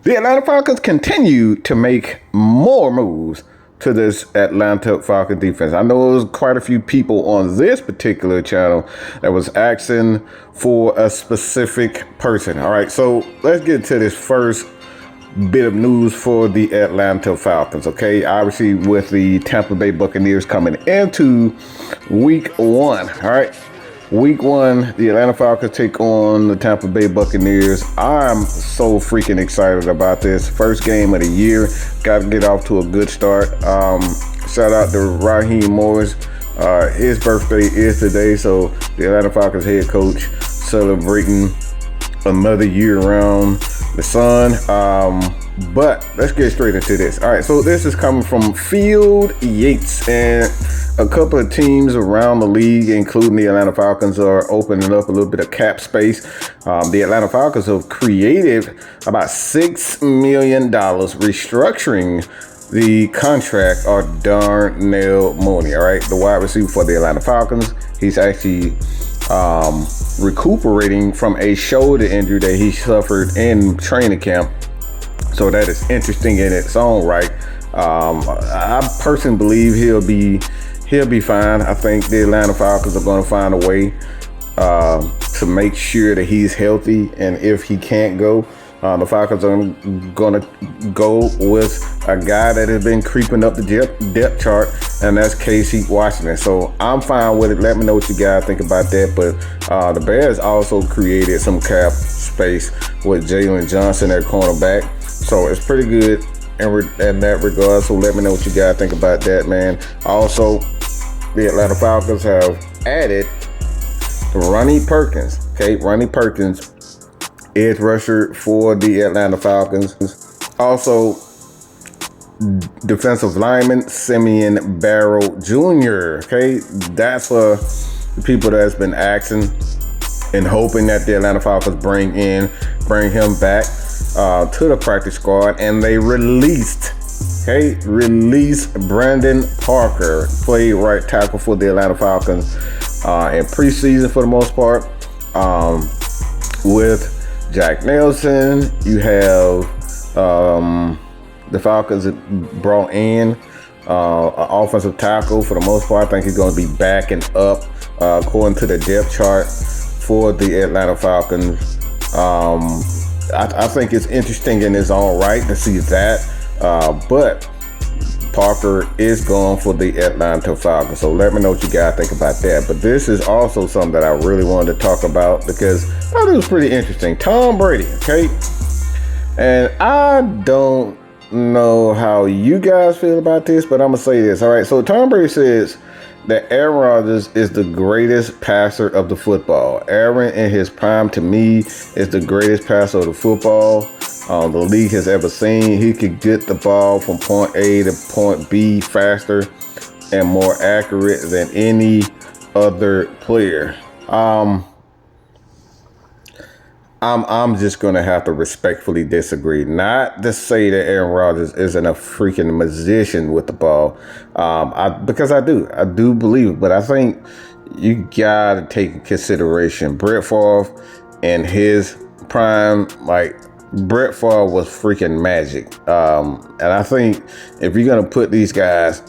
The Atlanta Falcons continue to make more moves to this Atlanta Falcons defense. I know there was quite a few people on this particular channel that was asking for a specific person. All right, so let's get to this first bit of news for the Atlanta Falcons. Okay, obviously with the Tampa Bay Buccaneers coming into week 1. All right, week 1, the Atlanta Falcons take on the Tampa Bay Buccaneers. I'm so freaking excited about this. First game of the year. Got to get off to a good start. Shout out to Raheem Morris. His birthday is today, so the Atlanta Falcons head coach celebrating another year around the sun. But let's get straight into this. All right, so this is coming from Field Yates, and a couple of teams around the league, including the Atlanta Falcons, are opening up a little bit of cap space. The Atlanta Falcons have created about $6 million restructuring the contract of Darnell Mooney. All right, the wide receiver for the Atlanta Falcons. He's actually recuperating from a shoulder injury that he suffered in training camp. So that is interesting in its own right. I personally believe he'll be fine. I think the Atlanta Falcons are going to find a way to make sure that he's healthy. And if he can't go, the Falcons are going to go with a guy that has been creeping up the depth chart, and that's Casey Washington. So I'm fine with it. Let me know what you guys think about that. But the Bears also created some cap space with Jalen Johnson at cornerback. So it's pretty good in that regard. So let me know what you guys think about that, man. Also, the Atlanta Falcons have added Ronnie Perkins. Okay, Ronnie Perkins, edge rusher for the Atlanta Falcons. Also, defensive lineman Simeon Barrow Jr. Okay, that's for the people that's been asking and hoping that the Atlanta Falcons bring him back to the practice squad. And they released Brandon Parker, played right tackle for the Atlanta Falcons in preseason for the most part. With Jack Nelson, you have the Falcons brought in an offensive tackle for the most part. I think he's going to be backing up according to the depth chart for the Atlanta Falcons. I think it's interesting in its own right to see that, but Parker is going for the Atlanta Falcons. So let me know what you guys think about that. But this is also something that I really wanted to talk about because I thought it was pretty interesting. Tom Brady, okay? And I don't know how you guys feel about this, but I'm going to say this. All right, so Tom Brady says that Aaron Rodgers is the greatest passer of the football. Aaron in his prime, to me, is the greatest passer of the football the league has ever seen. He could get the ball from point A to point B faster and more accurate than any other player. I'm just gonna have to respectfully disagree. Not to say that Aaron Rodgers isn't a freaking magician with the ball, because I do believe it. But I think you gotta take in consideration Brett Favre and his prime. Like, Brett Favre was freaking magic, and I think if you're gonna put these guys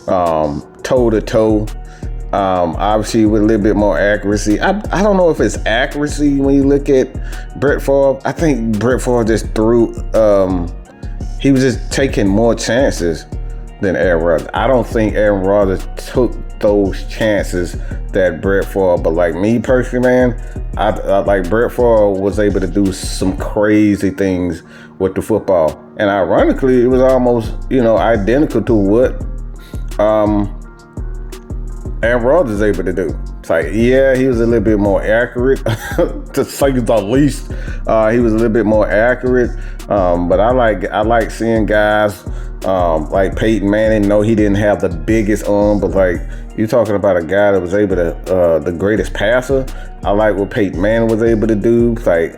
toe to toe, obviously with a little bit more accuracy. I don't know if it's accuracy when you look at Brett Favre. I think Brett Favre just threw, he was just taking more chances than Aaron Rodgers. I don't think Aaron Rodgers took those chances that Brett Favre, but like me personally, man, I like Brett Favre was able to do some crazy things with the football. And ironically, it was almost, identical to what Aaron Rodgers is able to do. It's like, yeah, he was a little bit more accurate, to say the least. He was a little bit more accurate, but I like seeing guys like Peyton Manning. No, he didn't have the biggest arm, but like you're talking about a guy that was able to, the greatest passer. I like what Peyton Manning was able to do. Like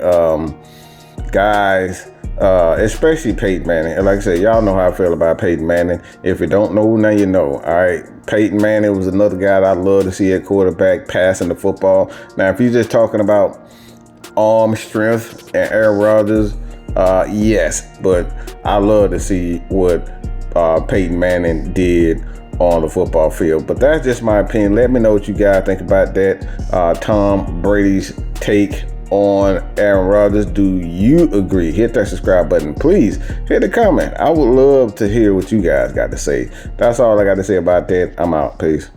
guys. Especially Peyton Manning. And like I said, y'all know how I feel about Peyton Manning. If you don't know, now you know. All right. Peyton Manning was another guy that I love to see at quarterback passing the football. Now, if you're just talking about arm strength and Aaron Rodgers, Yes, but I love to see what Peyton Manning did on the football field. But that's just my opinion. Let me know what you guys think about that. Tom Brady's take on Aaron Rodgers. Do you agree? Hit that subscribe button. Please hit a comment. I would love to hear what you guys got to say. That's all I got to say about that. I'm out. Peace.